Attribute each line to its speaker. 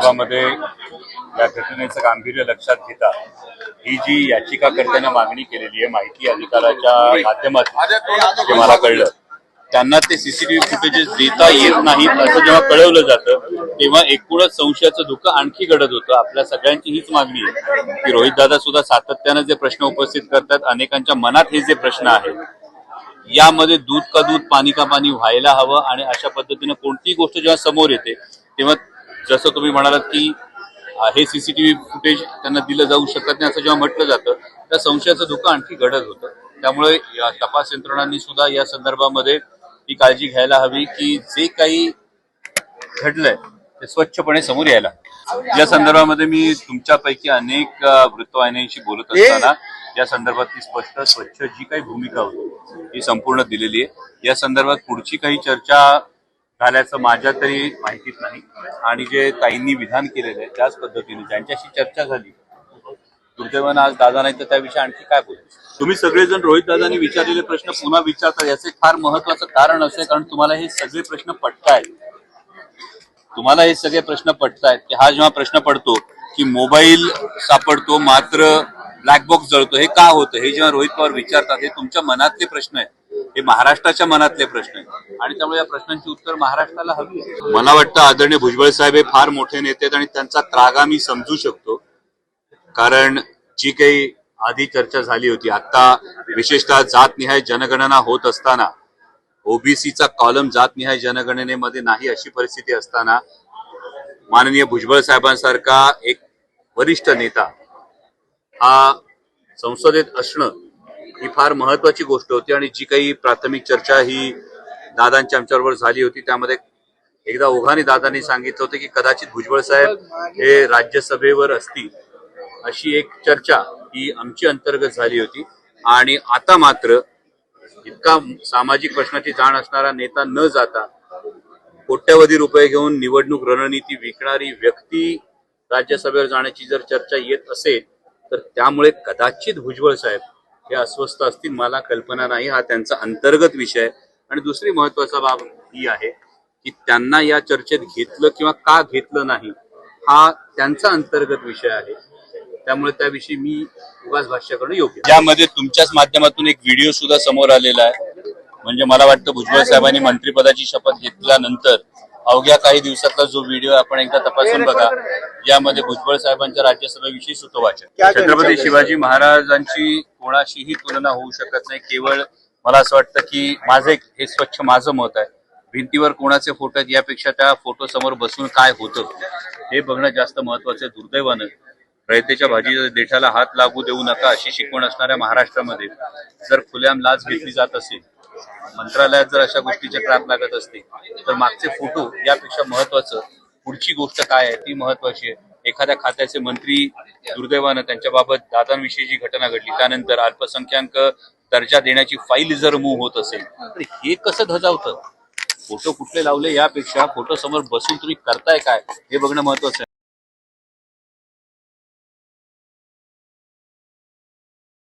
Speaker 1: संदर्भामध्ये या घटनेचं गांभीर्य लक्षात घेता ही जी याचिकाकर्त्यांना मागणी केलेली आहे माहिती अधिकाराच्या माध्यमातून जे मला कळलं त्यांना ते सीसीटीव्ही फुटेजेस देता येत नाहीत असं जेव्हा कळवलं जातं तेव्हा एकूणच संशयाचं धुकं आणखी घडत होतं. आपल्या सगळ्यांची हीच मागणी आहे की रोहित दादा सुद्धा सातत्यानं जे प्रश्न उपस्थित करतात, अनेकांच्या मनात हे जे प्रश्न आहेत यामध्ये दूध का दूध पाणी का पाणी व्हायला हवं आणि अशा पद्धतीनं कोणतीही गोष्ट जेव्हा समोर येते तेव्हा जसं तुम्ही म्हणालात की हे सीसीटीव्ही फुटेज त्यांना दिलं जाऊ शकत नाही असं जेव्हा म्हटलं जातं त्या संशयाचं धुकं आणखी घडत होतं. त्यामुळे तपास यंत्रणांनी सुद्धा या संदर्भामध्ये ही काळजी घ्यायला हवी की जे काही घडलंय ते स्वच्छपणे समोर यायला. या संदर्भामध्ये मी तुमच्यापैकी अनेक वृत्तवाहिन्यांशी बोलत असताना या संदर्भातली स्पष्ट स्वच्छ जी काही भूमिका होती ही संपूर्ण दिलेली आहे. या संदर्भात पुढची काही चर्चा झाल्याचं माझ्या तरी माहितीत नाही आणि जे ताईंनी विधान केलेलं आहे त्याच पद्धतीने ज्यांच्याशी चर्चा झाली दुर्दैवानं आज दादा नाही तर त्याविषयी आणखी काय बोलू. तुम्ही सगळेजण रोहित दादांनी विचारलेले प्रश्न पुन्हा विचारता याचं एक फार महत्वाचं कारण असं आहे कारण तुम्हाला हे सगळे प्रश्न पटतायत. तुम्हाला हे सगळे प्रश्न पटतायत की हा जेव्हा प्रश्न पडतो की मोबाईल सापडतो मात्र ब्लॅक बॉक्स जळतो हे का होतं हे जेव्हा रोहित पवार विचारतात हे तुमच्या मनातले प्रश्न आहेत, हे महाराष्ट्राच्या मनातले प्रश्न आहेत आणि त्यामुळे या प्रश्नांची उत्तर महाराष्ट्राला हवी आहे. मला वाटतं आदरणीय भुजबळ साहेब हे फार मोठे नेते आहेत आणि त्यांचा त्रागा मी समजू शकतो कारण जी काही आधी चर्चा झाली होती आता विशेषतः जातनिहाय जनगणना होत असताना ओबीसीचा कॉलम जातनिहाय जनगणनेमध्ये नाही अशी परिस्थिती असताना माननीय भुजबळ साहेबांसारखा एक वरिष्ठ नेता हा संसदेत असणं ही फार महत्वाची गोष्ट होती आणि जी काही प्राथमिक चर्चा ही दादांच्या आमच्याबरोबर झाली होती त्यामध्ये एकदा ओघाने दादांनी सांगितलं होतं की कदाचित भुजबळ साहेब हे राज्यसभेवर असतील अशी एक चर्चा ही आमची अंतर्गत झाली होती आणि आता मात्र इतका सामाजिक प्रश्नाची जाण असणारा नेता न जाता कोट्यवधी रुपये घेऊन निवडणूक रणनीती विकणारी व्यक्ती राज्यसभेवर जाण्याची जर चर्चा येत असेल तर त्यामुळे कदाचित भुजबळ साहेब हे अस्वस्थ असतील. मला कल्पना नाही, हा त्यांचा अंतर्गत विषय आहे. आणि दुसरी महत्वाचा बाब ही आहे की त्यांना या चर्चेत घेतलं किंवा का घेतलं नाही हा त्यांचा अंतर्गत विषय आहे. त्यामुळे त्याविषयी मी उगाच भाष्य करणं योग्य. ज्यामध्ये तुमच्याच माध्यमातून एक व्हिडिओ सुद्धा समोर आलेला आहे. म्हणजे मला वाटतं भुजबळ साहेबांनी मंत्रिपदाची शपथ घेतल्यानंतर अवघ्या काही दिवसातला जो व्हिडिओ आपण एकदा तपासून बघा यामध्ये भुजबळ साहेबांच्या राज्यसभेविषयी सुतोवाचन. छत्रपती शिवाजी महाराजांची कोणाशीही तुलना होऊ शकत नाही. केवळ मला असं वाटतं की माझं हे स्वच्छ माझं मत आहे, भिंतीवर कोणाचे फोटो आहेत यापेक्षा त्या फोटो समोर बसून काय होतं हे बघणं जास्त महत्वाचं आहे. दुर्दैवानं रयतेच्या भाजी देठाला हात लागू देऊ नका अशी शिकवण असणाऱ्या महाराष्ट्रामध्ये जर खुलेआम लाच घेतली जात असेल, मंत्रालयात जर अशा गोष्टीचे ट्रॅप लागत असते तर मागचे फोटो यापेक्षा महत्वाचं पुढची गोष्ट काय आहे ती महत्वाची आहे. एखाद्या खात्याचे मंत्री दुर्दैवानं त्यांच्याबाबत दादांविषयी जी घटना घडली त्यानंतर अल्पसंख्याक दर्जा देण्याची फाईल जर मूव्ह होत असेल तर हे कसं धजावतं. फोटो कुठले लावले यापेक्षा फोटो समोर बसून तुम्ही करताय काय हे बघणं महत्वाचं आहे.